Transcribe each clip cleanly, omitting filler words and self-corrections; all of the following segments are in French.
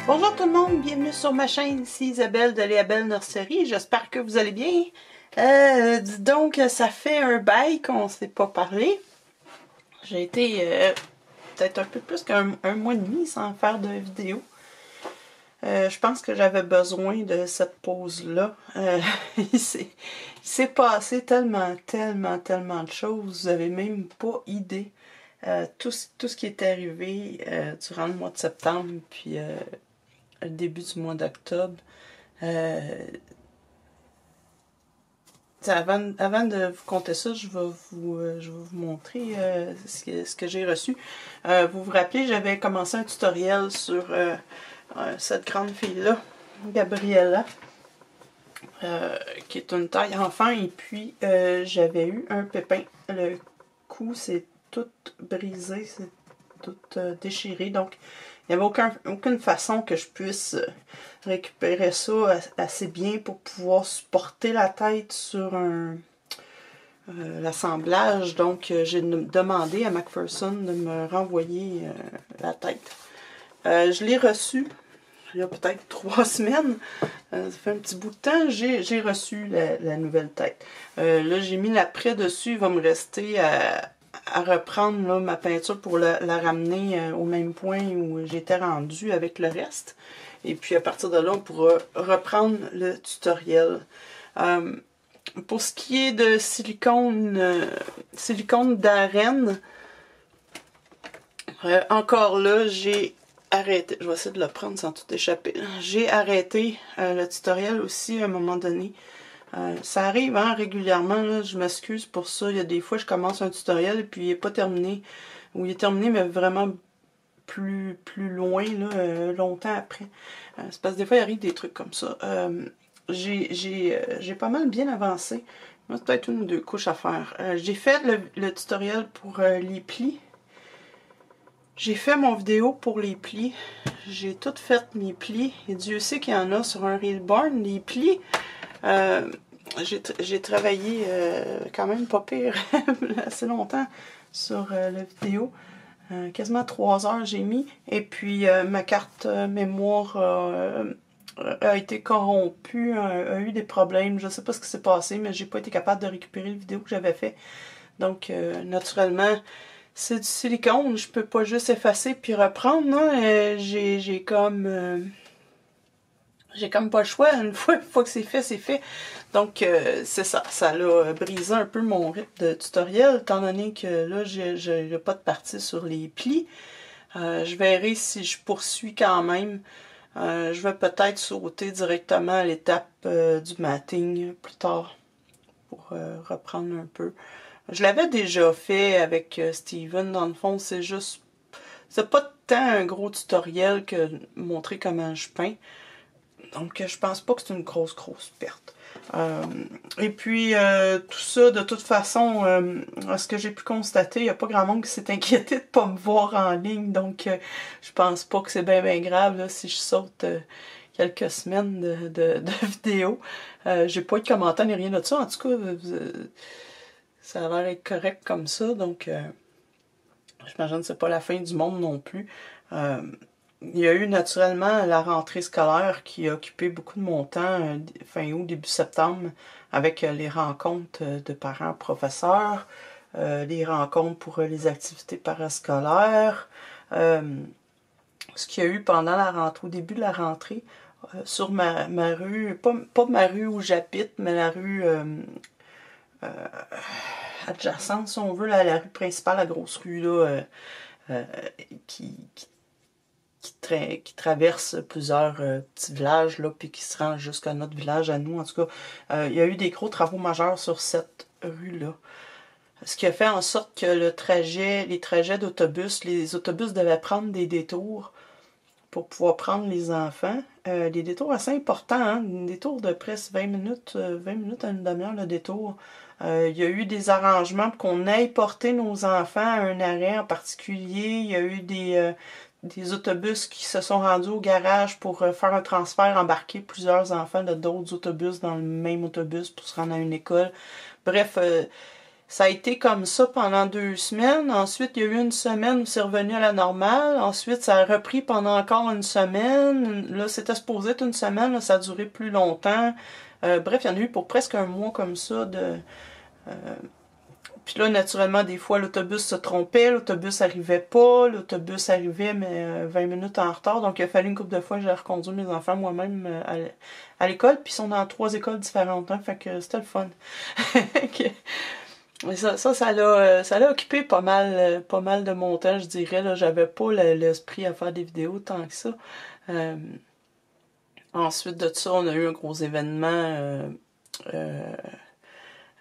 Bonjour tout le monde, bienvenue sur ma chaîne, ici Isabelle de Léabelle Nurserie, j'espère que vous allez bien. Dis donc, ça fait un bail qu'on ne s'est pas parlé. J'ai été peut-être un peu plus qu'un mois et demi sans faire de vidéo. Je pense que j'avais besoin de cette pause-là. Il s'est passé tellement de choses, vous n'avez même pas idée. Tout ce qui est arrivé durant le mois de septembre, puis le début du mois d'octobre. Avant de vous conter ça, je vais vous montrer ce que j'ai reçu. Vous vous rappelez, j'avais commencé un tutoriel sur cette grande fille-là, Gabriella, qui est une taille enfant, et puis j'avais eu un pépin. Le cou s'est tout brisé, c'est tout déchiré, donc il n'y avait aucune façon que je puisse récupérer ça assez bien pour pouvoir supporter la tête sur l'assemblage. Donc j'ai demandé à McPherson de me renvoyer la tête. Je l'ai reçu il y a peut-être 3 semaines. Ça fait un petit bout de temps. J'ai reçu la nouvelle tête. Là, j'ai mis l'après dessus. Il va me rester à reprendre là, ma peinture pour la ramener au même point où j'étais rendue avec le reste. Et puis à partir de là, on pourra reprendre le tutoriel. Pour ce qui est de silicone d'arène, encore là, j'ai arrêté. Je vais essayer de le prendre sans tout échapper. J'ai arrêté le tutoriel aussi à un moment donné. Ça arrive hein, régulièrement, là, je m'excuse pour ça. Il y a des fois je commence un tutoriel et puis il n'est pas terminé. Ou il est terminé mais vraiment plus loin, là, longtemps après. C'est parce que des fois il arrive des trucs comme ça. J'ai pas mal bien avancé. Il y a peut-être 1 ou 2 couches à faire. J'ai fait le tutoriel pour les plis. J'ai fait mon vidéo pour les plis. J'ai tout fait mes plis. Et Dieu sait qu'il y en a sur un Reelborn. Les plis, j'ai travaillé quand même pas pire assez longtemps sur la vidéo. Quasiment 3 heures j'ai mis. Et puis ma carte mémoire a été corrompue, a eu des problèmes. Je sais pas ce qui s'est passé, mais j'ai pas été capable de récupérer la vidéo que j'avais fait. Donc naturellement, c'est du silicone, je peux pas juste effacer puis reprendre, hein? J'ai comme pas le choix, une fois que c'est fait. Donc c'est ça, ça l'a brisé un peu mon rythme de tutoriel, étant donné que là, j'ai pas de partie sur les plis. Je verrai si je poursuis quand même. Je vais peut-être sauter directement à l'étape du matting plus tard pour reprendre un peu. Je l'avais déjà fait avec Steven, dans le fond, c'est juste... C'est pas tant un gros tutoriel que montrer comment je peins. Donc, je pense pas que c'est une grosse perte. Et puis, tout ça, de toute façon, ce que j'ai pu constater, il n'y a pas grand monde qui s'est inquiété de pas me voir en ligne. Donc, je pense pas que c'est bien grave là, si je saute quelques semaines de vidéos. J'ai pas eu de commentaires ni rien de ça. En tout cas, ça a l'air être correct comme ça, donc j'imagine que c'est pas la fin du monde non plus. Il y a eu naturellement la rentrée scolaire qui a occupé beaucoup de mon temps, fin août, début septembre, avec les rencontres de parents professeurs, les rencontres pour les activités parascolaires, ce qu'il y a eu pendant la rentrée, au début de la rentrée, sur ma rue, pas ma rue où j'habite, mais la rue adjacente, si on veut, là, la rue principale, la grosse rue là, qui traverse plusieurs petits villages là, puis qui se rend jusqu'à notre village à nous. En tout cas, il y a eu des gros travaux majeurs sur cette rue-là. Ce qui a fait en sorte que les trajets d'autobus, les autobus devaient prendre des détours pour pouvoir prendre les enfants. Des détours assez importants, hein? Des détours de presque 20 minutes à une demi-heure le détour. Il y a eu des arrangements pour qu'on aille porter nos enfants à un arrêt en particulier. Il y a eu des autobus qui se sont rendus au garage pour faire un transfert, embarquer plusieurs enfants de d'autres autobus dans le même autobus pour se rendre à une école. Bref, Ça a été comme ça pendant 2 semaines. Ensuite, il y a eu une semaine où c'est revenu à la normale. Ensuite, ça a repris pendant encore une semaine. Là, c'était supposé être une semaine. Là, ça a duré plus longtemps. Bref, il y en a eu pour presque un mois comme ça. Puis là, naturellement, des fois, l'autobus se trompait. L'autobus arrivait pas. L'autobus arrivait, mais 20 minutes en retard. Donc, il a fallu une couple de fois que j'ai reconduit mes enfants moi-même à l'école. Puis ils sont dans 3 écoles différentes. Hein, fait que c'était le fun. Mais ça l'a occupé pas mal de mon temps, je dirais. Là, j'avais pas l'esprit à faire des vidéos tant que ça. Ensuite de ça, on a eu un gros événement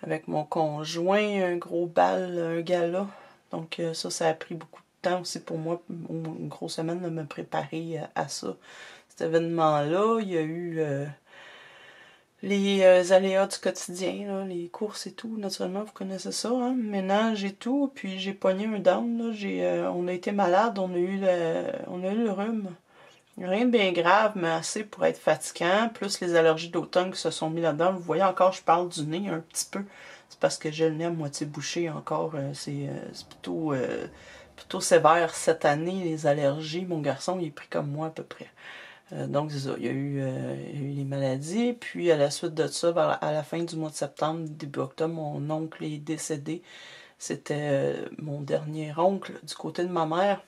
avec mon conjoint, un gros bal, un gala. Donc ça a pris beaucoup de temps aussi pour moi, une grosse semaine de me préparer à ça. Cet événement-là, il y a eu les aléas du quotidien, là, les courses et tout, naturellement, vous connaissez ça, hein, ménage et tout, puis j'ai pogné un down, là, on a été malade, on a eu le rhume. Rien de bien grave, mais assez pour être fatigant, plus les allergies d'automne qui se sont mis là-dedans. Vous voyez encore, je parle du nez un petit peu. C'est parce que j'ai le nez à moitié bouché encore. C'est plutôt sévère cette année, les allergies. Mon garçon, il est pris comme moi à peu près. Donc, c'est ça. Il y a eu les maladies. Puis, à la suite de ça, à la fin du mois de septembre, début octobre, mon oncle est décédé. C'était mon dernier oncle du côté de ma mère.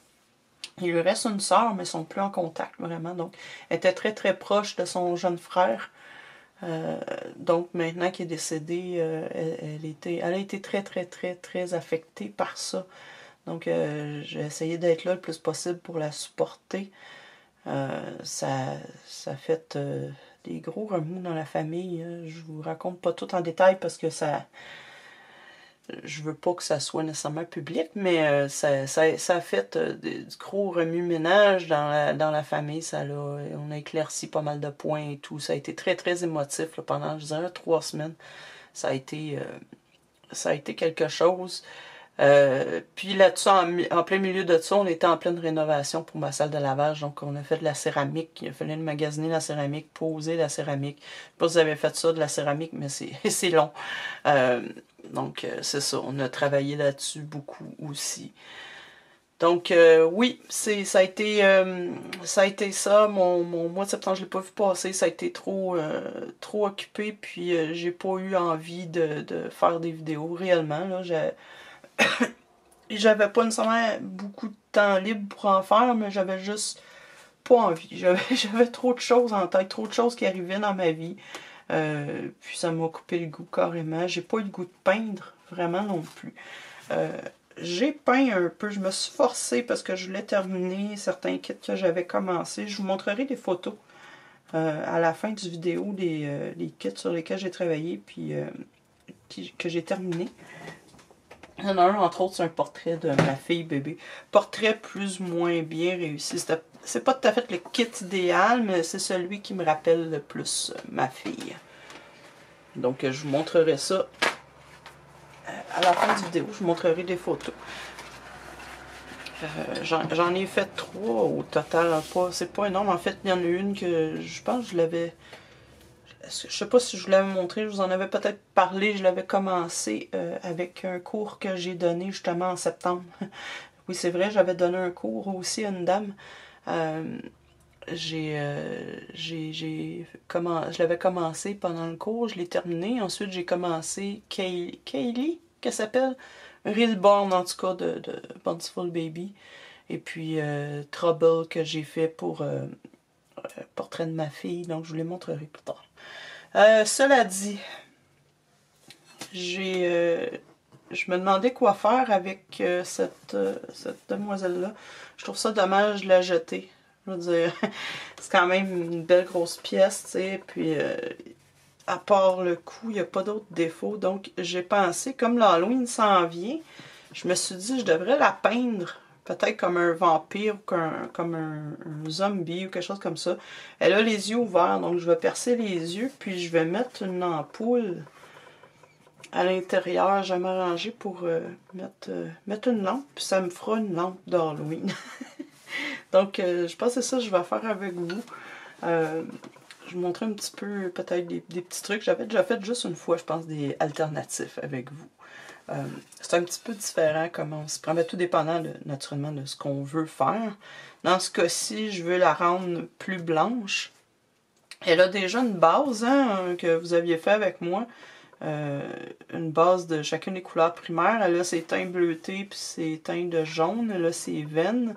Il lui reste une sœur, mais ils sont plus en contact, vraiment. Donc, elle était très, très proche de son jeune frère. Donc, maintenant qu'il est décédé, elle a été très, très, très, très affectée par ça. Donc, j'ai essayé d'être là le plus possible pour la supporter. Ça fait des gros remous dans la famille. Je vous raconte pas tout en détail parce que je veux pas que ça soit nécessairement public, mais ça a fait du gros remue-ménage dans la famille. On a éclairci pas mal de points et tout. Ça a été très, très émotif là, pendant, je dirais, 3 semaines. Ça a été quelque chose. Puis là-dessus, en plein milieu de ça, on était en pleine rénovation pour ma salle de lavage. Donc, on a fait de la céramique. Il a fallu magasiner la céramique, poser la céramique. Je sais pas si vous avez fait ça, de la céramique, mais c'est long. Donc, c'est ça. On a travaillé là-dessus beaucoup aussi. Donc, oui, ça a été ça. Mon mois de septembre, je l'ai pas vu passer. Ça a été trop occupé. Puis, j'ai pas eu envie de faire des vidéos réellement. Là, j'avais pas nécessairement beaucoup de temps libre pour en faire, mais j'avais juste pas envie. J'avais trop de choses en tête, trop de choses qui arrivaient dans ma vie. Puis ça m'a coupé le goût carrément. J'ai pas eu le goût de peindre, vraiment non plus. J'ai peint un peu, je me suis forcée parce que je voulais terminer certains kits que j'avais commencé. Je vous montrerai des photos à la fin du vidéo des kits sur lesquels j'ai travaillé puis que j'ai terminé. Il y en a un, entre autres, c'est un portrait de ma fille bébé. Portrait plus ou moins bien réussi. C'est pas tout à fait le kit idéal, mais c'est celui qui me rappelle le plus ma fille. Donc, je vous montrerai ça à la fin du vidéo. Je vous montrerai des photos. J'en ai fait 3 au total. C'est pas énorme. En fait, il y en a une que je pense que je l'avais... Je sais pas si je vous l'avais montré, je vous en avais peut-être parlé, je l'avais commencé avec un cours que j'ai donné justement en septembre. Oui, c'est vrai, j'avais donné un cours aussi à une dame. Je l'avais commencé pendant le cours, je l'ai terminé. Ensuite, j'ai commencé Kaylee, qu'elle s'appelle? Reelborn, en tout cas, de Bountiful Baby. Et puis Trouble que j'ai fait pour portrait de ma fille. Donc, je vous les montrerai plus tard. Cela dit, je me demandais quoi faire avec cette demoiselle-là. Je trouve ça dommage de la jeter. Je veux dire, c'est quand même une belle grosse pièce, tu sais, puis à part le coût, il n'y a pas d'autres défauts. Donc, j'ai pensé, comme l'Halloween s'en vient, je me suis dit, je devrais la peindre. Peut-être comme un vampire ou comme un zombie ou quelque chose comme ça. Elle a les yeux ouverts, donc je vais percer les yeux, puis je vais mettre une ampoule à l'intérieur. Je vais m'arranger pour mettre une lampe, puis ça me fera une lampe d'Halloween. Donc, je pense que c'est ça que je vais faire avec vous. Je vous montrer un petit peu, peut-être, des petits trucs. J'avais déjà fait juste une fois, je pense, des alternatifs avec vous. C'est un petit peu différent comment on se prend, mais tout dépendant naturellement de ce qu'on veut faire. Dans ce cas-ci, je veux la rendre plus blanche. Elle a déjà une base hein, que vous aviez fait avec moi. Une base de chacune des couleurs primaires. Elle a ses teints bleutés puis ses teints de jaune. Elle a ses veines.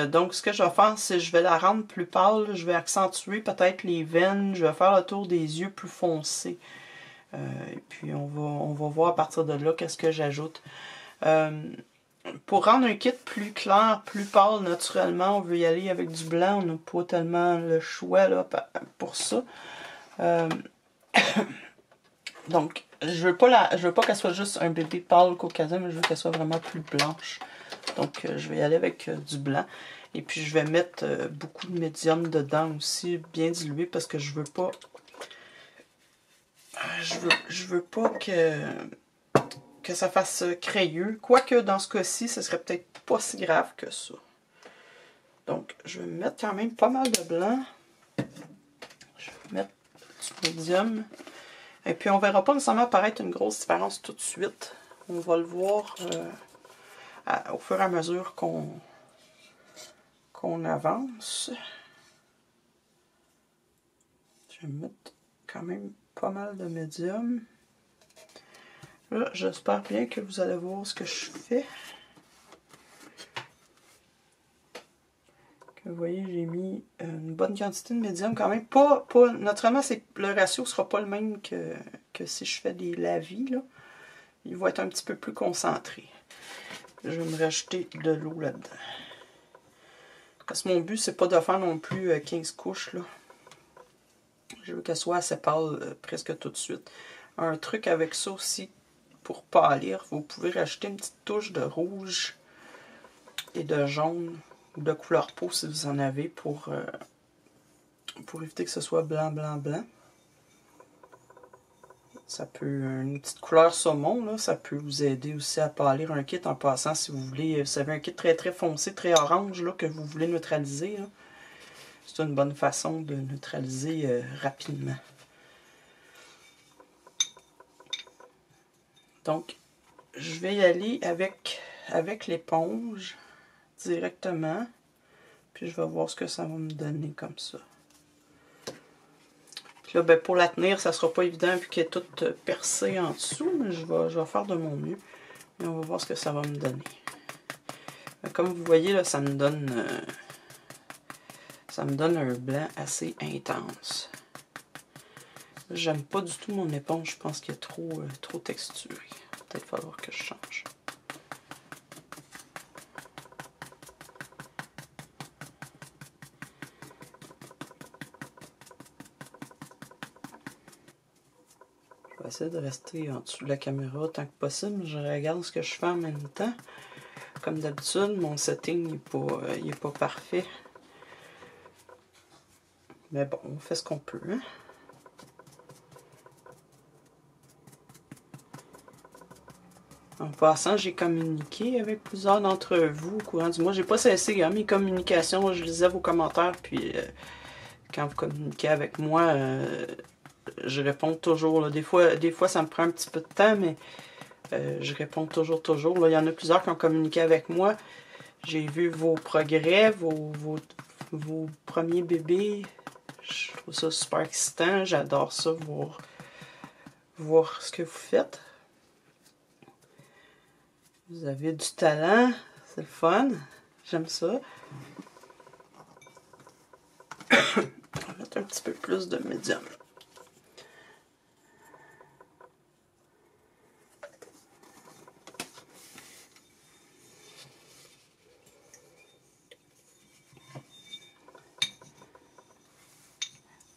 Donc ce que je vais faire, c'est que je vais la rendre plus pâle. Je vais accentuer peut-être les veines. Je vais faire le tour des yeux plus foncés. Et puis on va voir à partir de là qu'est-ce que j'ajoute. Pour rendre un kit plus clair, plus pâle naturellement, on veut y aller avec du blanc. On n'a pas tellement le choix là, pour ça. Donc, je veux pas qu'elle soit juste un bébé pâle caucasien, mais je veux qu'elle soit vraiment plus blanche. Donc, je vais y aller avec du blanc. Et puis, je vais mettre beaucoup de médium dedans aussi, bien dilué, parce que je veux pas... Je veux pas que ça fasse crayeux. Quoique, dans ce cas-ci, ce serait peut-être pas si grave que ça. Donc, je vais mettre quand même pas mal de blanc. Je vais mettre du médium. Et puis, on ne verra pas nécessairement apparaître une grosse différence tout de suite. On va le voir au fur et à mesure qu'on avance. Je vais mettre quand même pas mal de médium. Là, j'espère bien que vous allez voir ce que je fais. Que vous voyez, j'ai mis une bonne quantité de médium quand même. Naturellement, le ratio ne sera pas le même que si je fais des lavis. Là. Il va être un petit peu plus concentré. Je vais me rajouter de l'eau là-dedans. Parce que mon but, c'est pas de faire non plus 15 couches. Là. Je veux qu'elle soit assez pâle presque tout de suite. Un truc avec ça aussi, pour pâlir, vous pouvez rajouter une petite touche de rouge et de jaune ou de couleur peau si vous en avez pour éviter que ce soit blanc, blanc, blanc. Ça peut, une petite couleur saumon, là, ça peut vous aider aussi à pâlir un kit en passant si vous voulez. Vous avez un kit très très foncé, très orange là, que vous voulez neutraliser. C'est une bonne façon de neutraliser rapidement. Donc, je vais y aller avec l'éponge directement. Puis je vais voir ce que ça va me donner comme ça. Puis là, ben, pour la tenir, ça ne sera pas évident vu qu'elle est toute percée en dessous. Mais je vais faire de mon mieux. Et on va voir ce que ça va me donner. Comme vous voyez, là, ça me donne un blanc assez intense. J'aime pas du tout mon éponge. Je pense qu'il est trop texturé. Peut-être falloir que je change. Je vais essayer de rester en dessous de la caméra autant que possible. Je regarde ce que je fais en même temps. Comme d'habitude, mon setting n'est pas parfait. Mais bon, on fait ce qu'on peut. Hein? En passant, j'ai communiqué avec plusieurs d'entre vous au courant du mois. J'ai pas cessé hein, mes communications. Je lisais vos commentaires, puis quand vous communiquez avec moi, je réponds toujours. Là. Des fois, ça me prend un petit peu de temps, mais je réponds toujours. Là. Il y en a plusieurs qui ont communiqué avec moi. J'ai vu vos progrès, vos premiers bébés. Je trouve ça super excitant. J'adore ça, voir ce que vous faites. Vous avez du talent, c'est le fun. J'aime ça. On va mettre un petit peu plus de médium.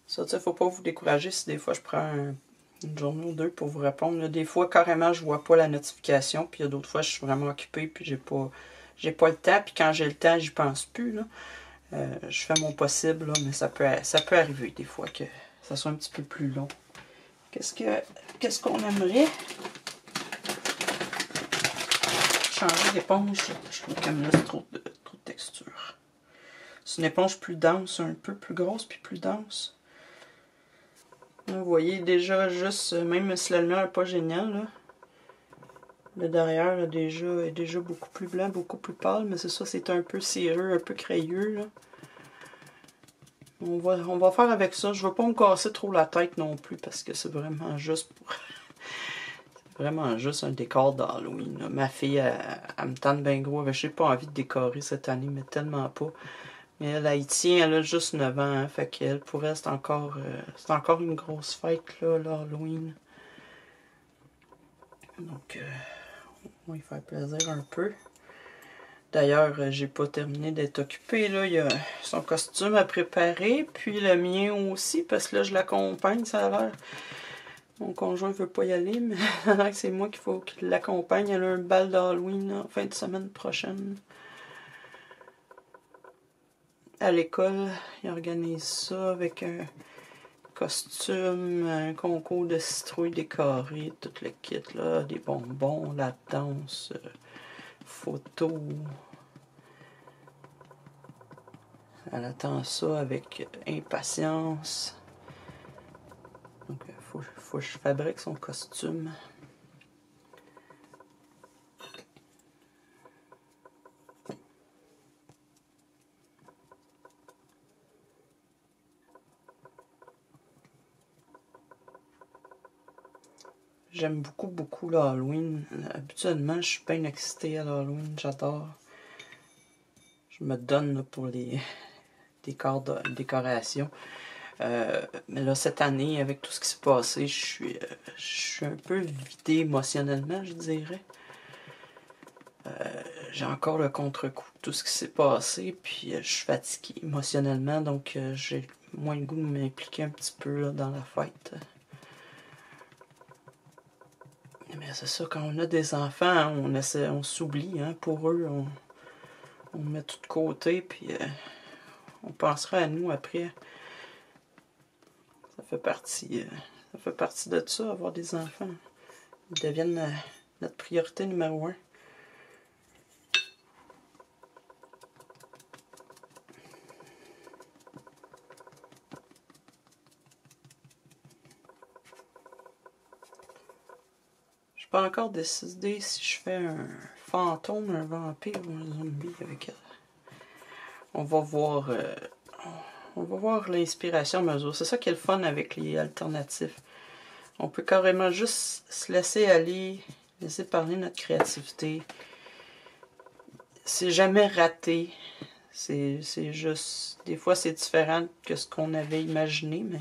Ça, tu sais, faut pas vous décourager si des fois je prends une journée ou deux pour vous répondre. Là, des fois, carrément, je vois pas la notification. Puis il y a d'autres fois, je suis vraiment occupée. Puis j'ai pas le temps. Puis quand j'ai le temps, j'y pense plus. Là. Je fais mon possible. Là, mais ça peut arriver des fois que ça soit un petit peu plus long. Qu'est-ce qu'on aimerait? Changer d'éponge. Je trouve qu'elle me laisse trop de texture. C'est une éponge plus dense, un peu plus grosse puis plus dense. Vous voyez déjà juste, même si la lumière n'est pas géniale, là, Le derrière est déjà beaucoup plus blanc, beaucoup plus pâle, mais c'est ça, c'est un peu cireux, un peu crayeux, là. On va faire avec ça. Je ne veux pas me casser trop la tête non plus, parce que c'est vraiment juste pour... c'est vraiment juste un décor d'Halloween. Ma fille, elle me tente bien gros. Je n'ai pas envie de décorer cette année, mais tellement pas. Mais elle y tient, elle a juste 9 ans, hein, fait qu'elle, pour elle, c'est encore une grosse fête, là, l'Halloween. Donc, on va lui faire plaisir un peu. D'ailleurs, j'ai pas terminé d'être occupée, là. Il y a son costume à préparer, puis le mien aussi, parce que là, je l'accompagne, ça a l'air. Mon conjoint veut pas y aller, mais ça a l'air que c'est moi qu'il l'accompagne. Elle a un bal d'Halloween en fin de semaine prochaine. À l'école, ils organisent ça avec un costume, un concours de citrouilles décorées, tout le kit, là, des bonbons, la danse, photos. Elle attend ça avec impatience. Donc, faut que je fabrique son costume. J'aime beaucoup l'Halloween. Habituellement, je suis bien excitée à l'Halloween. J'adore. Je me donne là, pour les décorations. Mais là, cette année, avec tout ce qui s'est passé, je suis un peu vidée émotionnellement, je dirais. J'ai encore le contre-coup de tout ce qui s'est passé, puis je suis fatiguée émotionnellement, donc j'ai moins le goût de m'impliquer un petit peu là, dans la fête. Mais c'est ça, quand on a des enfants, hein, on s'oublie, hein, pour eux, on met tout de côté, puis on pensera à nous après. Ça fait partie de ça, avoir des enfants. Ils deviennent notre priorité numéro 1. Je n'ai pas encore décidé si je fais un fantôme, un vampire ou un zombie avec elle. On va voir l'inspiration à mesure. C'est ça qui est le fun avec les alternatifs. On peut carrément juste se laisser aller, laisser parler notre créativité. C'est jamais raté. C'est juste... Des fois, c'est différent que ce qu'on avait imaginé, mais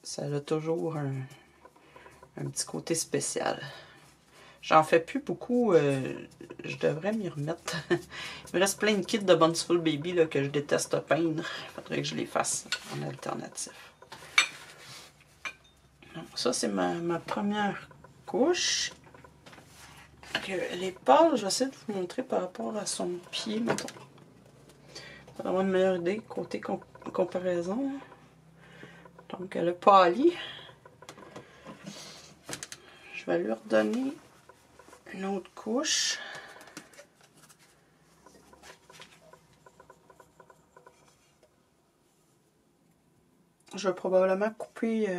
ça a toujours un petit côté spécial. J'en fais plus beaucoup. Je devrais m'y remettre. Il me reste plein de kits de Bountiful Baby là, que je déteste peindre. Il faudrait que je les fasse en alternatif. Donc, ça, c'est ma première couche. Elle est pâle. Je vais essayer de vous montrer par rapport à son pied, mettons. Pour avoir une meilleure idée côté comparaison. Donc, elle a pâli. Je vais lui redonner une autre couche. Je vais probablement couper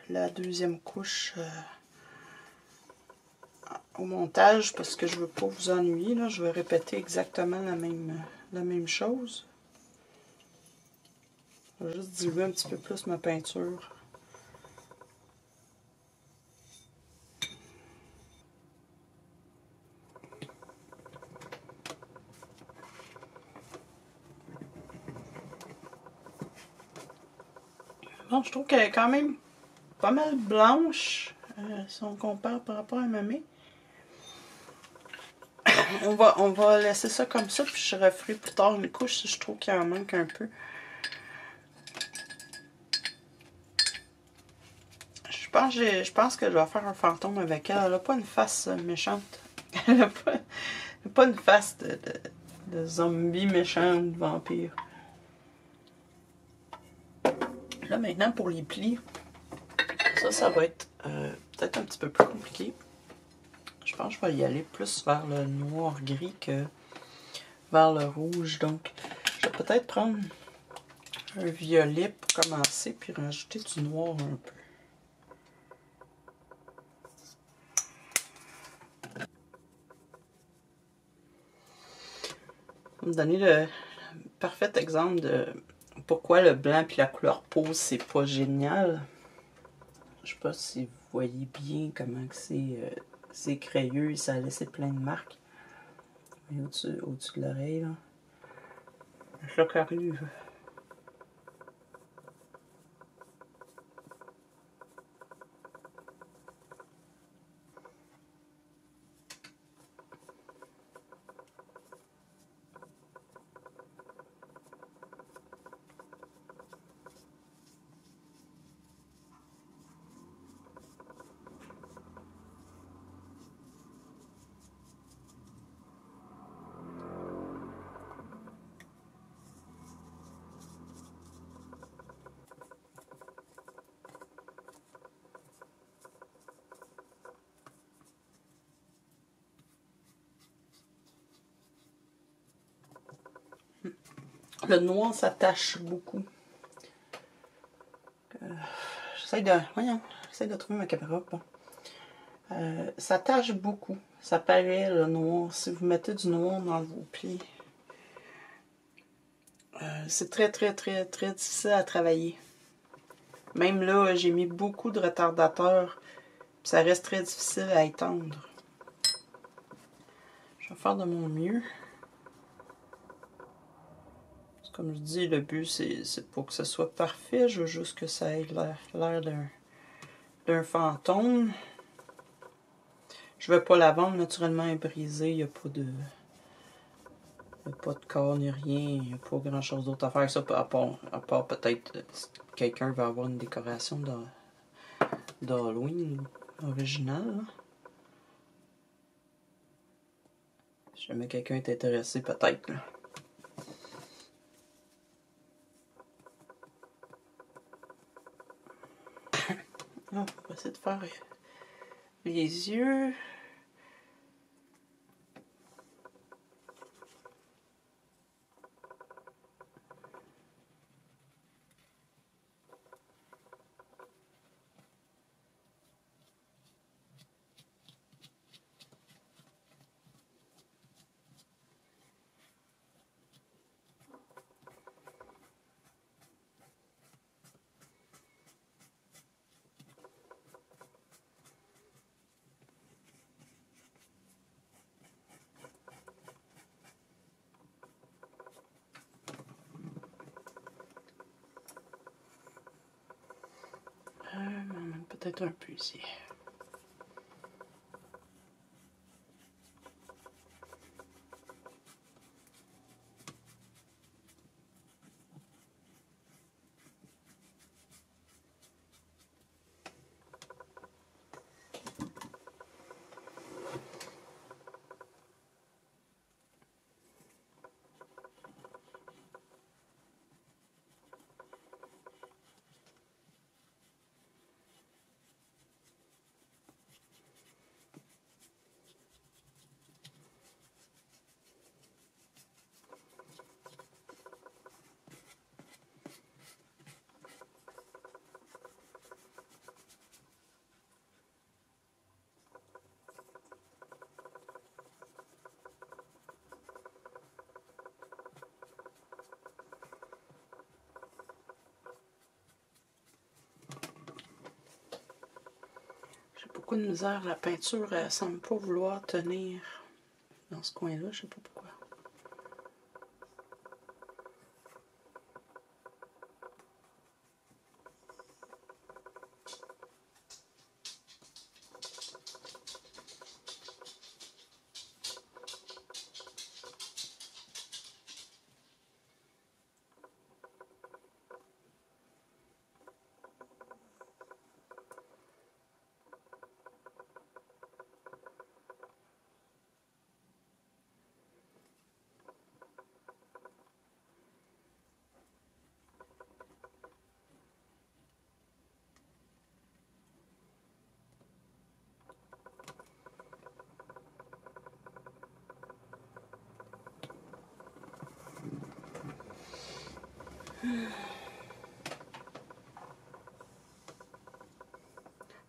la deuxième couche au montage parce que je ne veux pas vous ennuyer. Là. Je vais répéter exactement la même chose. Je vais juste diluer un petit peu plus ma peinture. Bon, je trouve qu'elle est quand même pas mal blanche si on compare par rapport à Mamie. On va laisser ça comme ça, puis je referai plus tard une couche si je trouve qu'il en manque un peu. Je pense que je vais faire un fantôme avec elle. Elle n'a pas une face méchante. Elle n'a pas une face de zombie méchant ou de vampire. Là, maintenant, pour les plis, ça va être peut-être un petit peu plus compliqué. Je pense que je vais y aller plus vers le noir-gris que vers le rouge. Donc, je vais peut-être prendre un violet pour commencer, puis rajouter du noir un peu. me donner le parfait exemple de pourquoi le blanc puis la couleur pause, c'est pas génial. Je sais pas si vous voyez bien comment c'est crayeux et ça a laissé plein de marques. Au-dessus de l'oreille, là. Ça qui arrive. Le noir s'attache beaucoup. J'essaie de trouver ma caméra. Bon. Ça tâche beaucoup. Ça paraît le noir. Si vous mettez du noir dans vos plis, c'est très difficile à travailler. Même là, j'ai mis beaucoup de retardateurs. Ça reste très difficile à étendre. Je vais faire de mon mieux. Comme je dis, le but, c'est pas que ce soit parfait. Je veux juste que ça ait l'air d'un fantôme. Je veux pas la vendre, naturellement, elle est brisée. Il n'y a pas de corps ni rien. Il n'y a pas grand chose d'autre à faire. Ça, à part peut-être si quelqu'un va avoir une décoration d'Halloween originale. Si jamais quelqu'un est intéressé, peut-être. On va essayer de faire les yeux. Peut-être un peu ici. Beaucoup de misère, la peinture elle semble pas vouloir tenir dans ce coin-là, je sais pas pourquoi.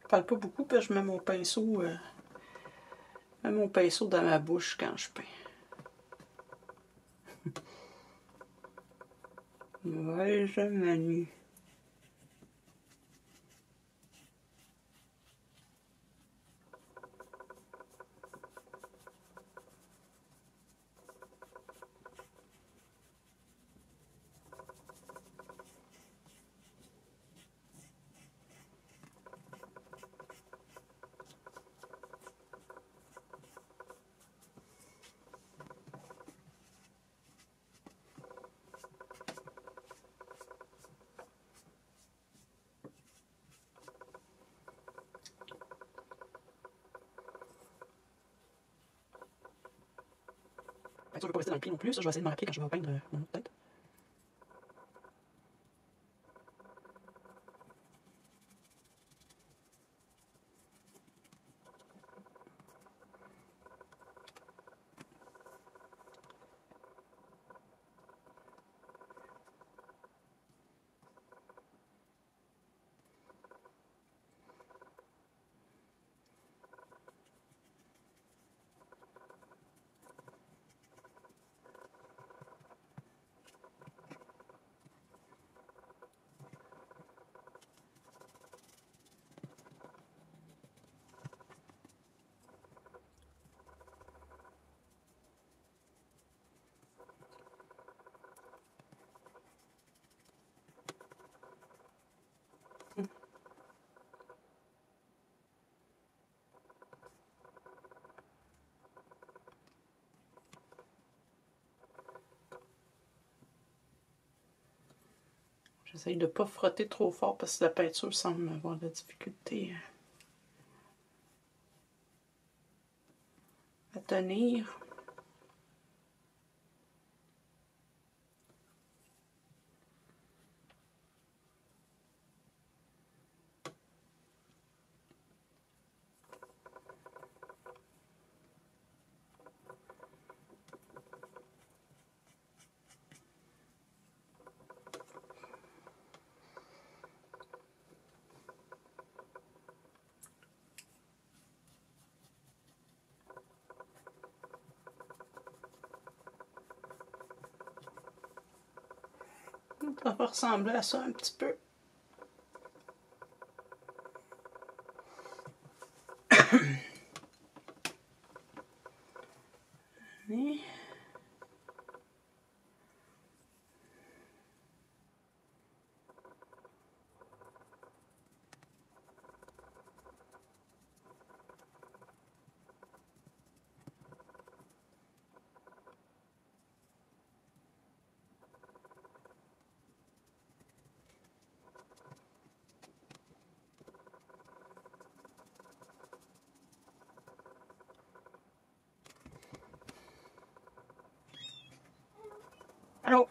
Je parle pas beaucoup parce que je mets mon pinceau dans ma bouche quand je peins. Volge Manu. Je ne veux pas rester dans le pli non plus, ça je vais essayer de me rappeler quand je vais peindre mon autre tête. J'essaye de ne pas frotter trop fort parce que la peinture semble avoir de la difficulté à tenir. Ça va ressembler à ça un petit peu. Et... Allô?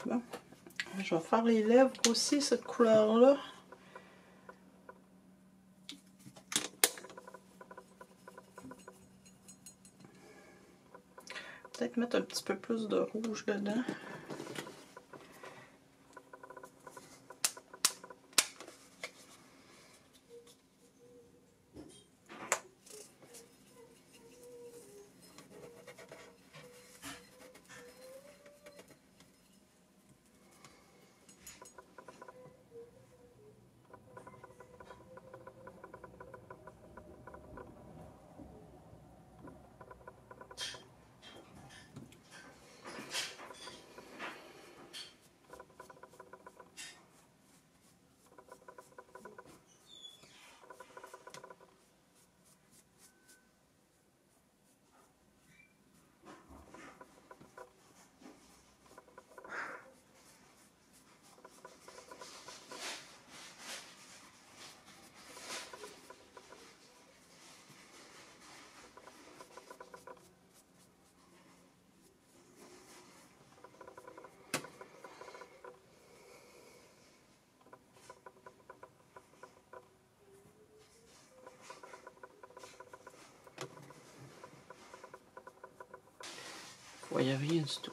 Bon. Je vais faire les lèvres aussi, cette couleur-là. Peut-être mettre un petit peu plus de rouge dedans. voyais rien du tout.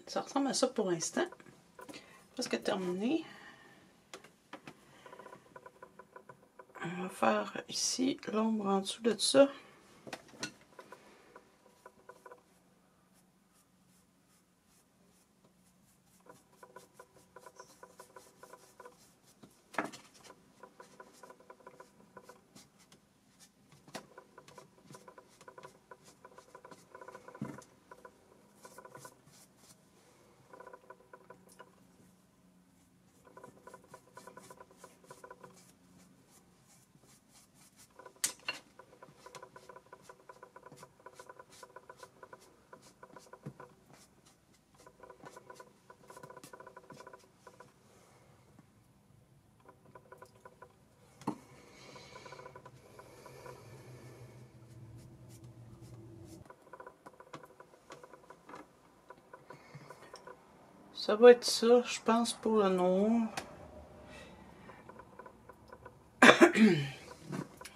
Ça ressemble à ça pour l'instant. Presque terminé. On va faire ici l'ombre en dessous de ça. Ça va être ça, je pense, pour le noir.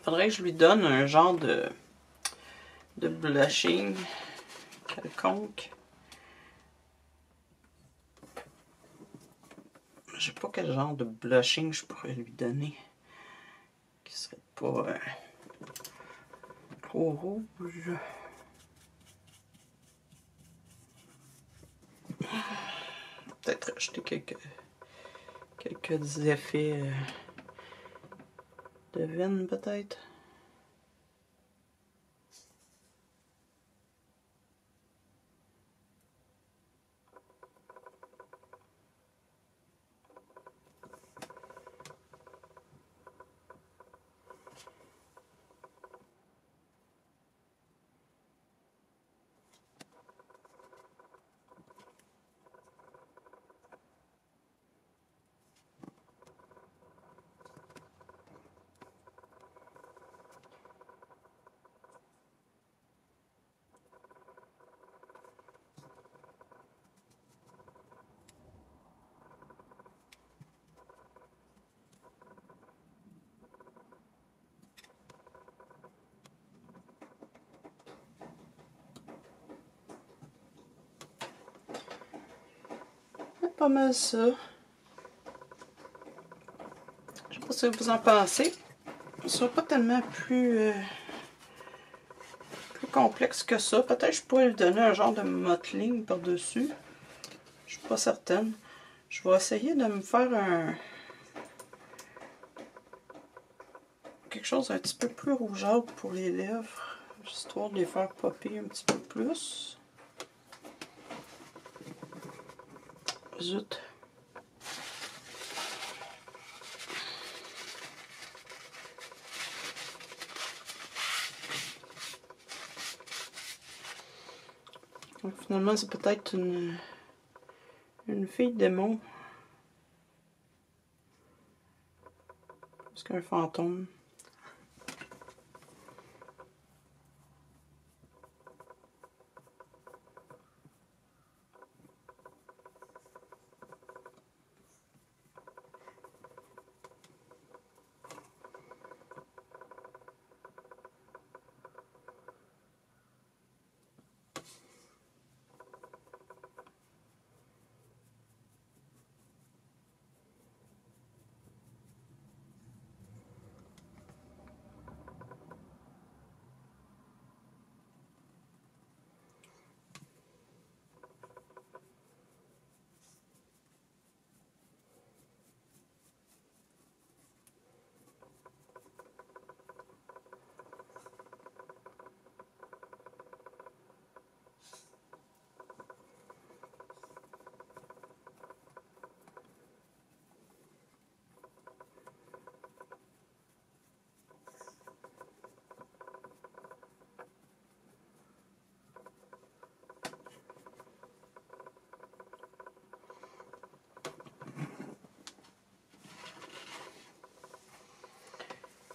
Faudrait que je lui donne un genre de blushing quelconque. Je sais pas quel genre de blushing je pourrais lui donner. Qui serait pas trop rouge. Peut-être acheter quelques effets de veine peut-être. Pas mal ça. Je sais pas ce que vous en pensez. Ce sera pas tellement plus complexe que ça. Peut-être que je pourrais lui donner un genre de mottling par-dessus. Je suis pas certaine. Je vais essayer de me faire quelque chose un petit peu plus rougeâtre pour les lèvres, histoire de les faire popper un petit peu plus. Zut. Donc, finalement, c'est peut-être une fille démon. Plus qu'un fantôme.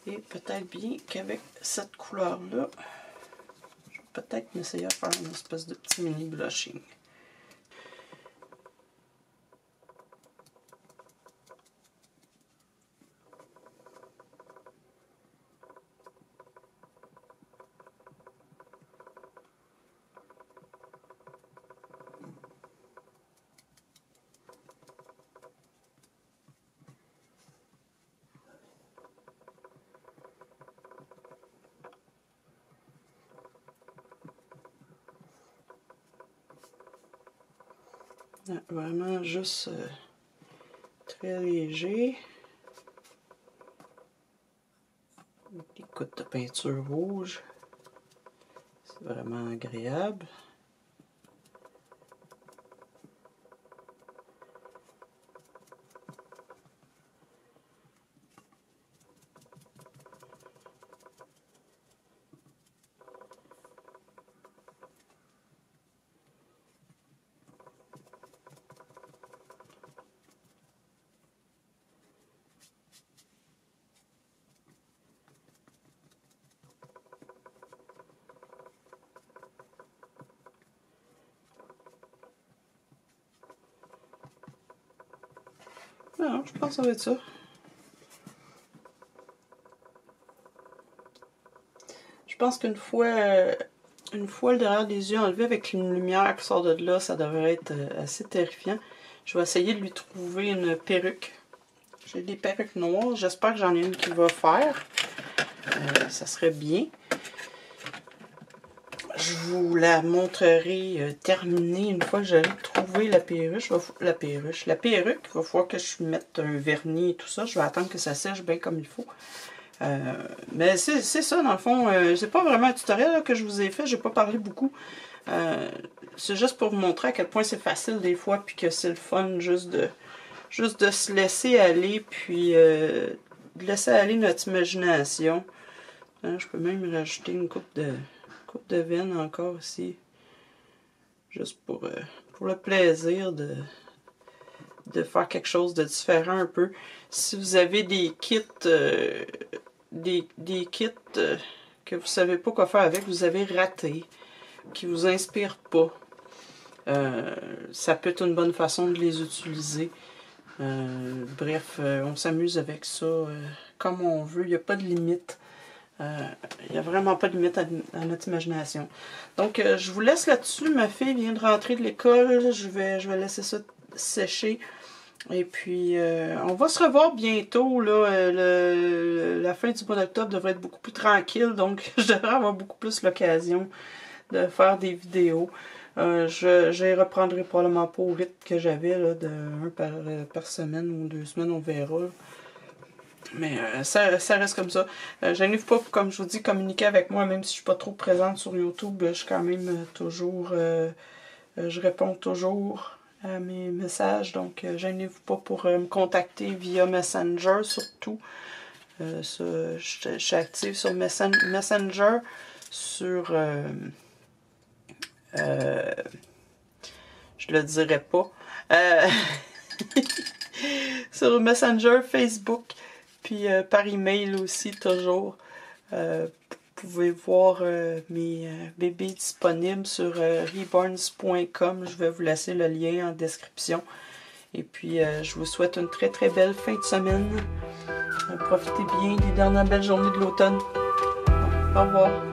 Et peut-être bien qu'avec cette couleur-là, je vais peut-être m'essayer à faire une espèce de petit mini blushing. Vraiment juste très léger. Des gouttes de peinture rouge. C'est vraiment agréable. Non, je pense que ça va être ça. Je pense qu'une fois le derrière des yeux enlevé avec une lumière qui sort de là, ça devrait être assez terrifiant. Je vais essayer de lui trouver une perruque. J'ai des perruques noires. J'espère que j'en ai une qui va faire. Ça serait bien. Je vous la montrerai terminée une fois que j'aurai trouvé la perruque. La perruque, il va falloir que je mette un vernis et tout ça. Je vais attendre que ça sèche bien comme il faut. Mais c'est ça, dans le fond. C'est pas vraiment un tutoriel là, que je vous ai fait. J'ai pas parlé beaucoup. C'est juste pour vous montrer à quel point c'est facile des fois. Puis que c'est le fun juste de se laisser aller. Puis de laisser aller notre imagination. Hein, je peux même rajouter une coupe de veine encore ici. Juste pour le plaisir de faire quelque chose de différent un peu. Si vous avez des kits que vous savez pas quoi faire avec, vous avez raté, qui vous inspirent pas, ça peut être une bonne façon de les utiliser. Bref, on s'amuse avec ça comme on veut, il n'y a pas de limite. Il n'y a vraiment pas de limite à notre imagination. Donc, je vous laisse là-dessus. Ma fille vient de rentrer de l'école. Je vais laisser ça sécher. Et puis, on va se revoir bientôt. Là, la fin du mois d'octobre devrait être beaucoup plus tranquille. Donc, je devrais avoir beaucoup plus l'occasion de faire des vidéos. Je reprendrai probablement pas au rythme que j'avais, de un par semaine ou 2 semaines, on verra. Mais ça reste comme ça. Gênez-vous pas, comme je vous dis, communiquer avec moi, même si je suis pas trop présente sur YouTube. Je suis quand même toujours... je réponds toujours à mes messages. Donc, gênez-vous pas pour me contacter via Messenger, surtout. Je suis active sur Messenger, sur... je le dirais pas. Sur Messenger, Facebook, puis par email aussi, toujours. Vous pouvez voir mes bébés disponibles sur reborns.com. Je vais vous laisser le lien en description. Et puis, je vous souhaite une très très belle fin de semaine. Profitez bien des dernières belles journées de l'automne. Au revoir.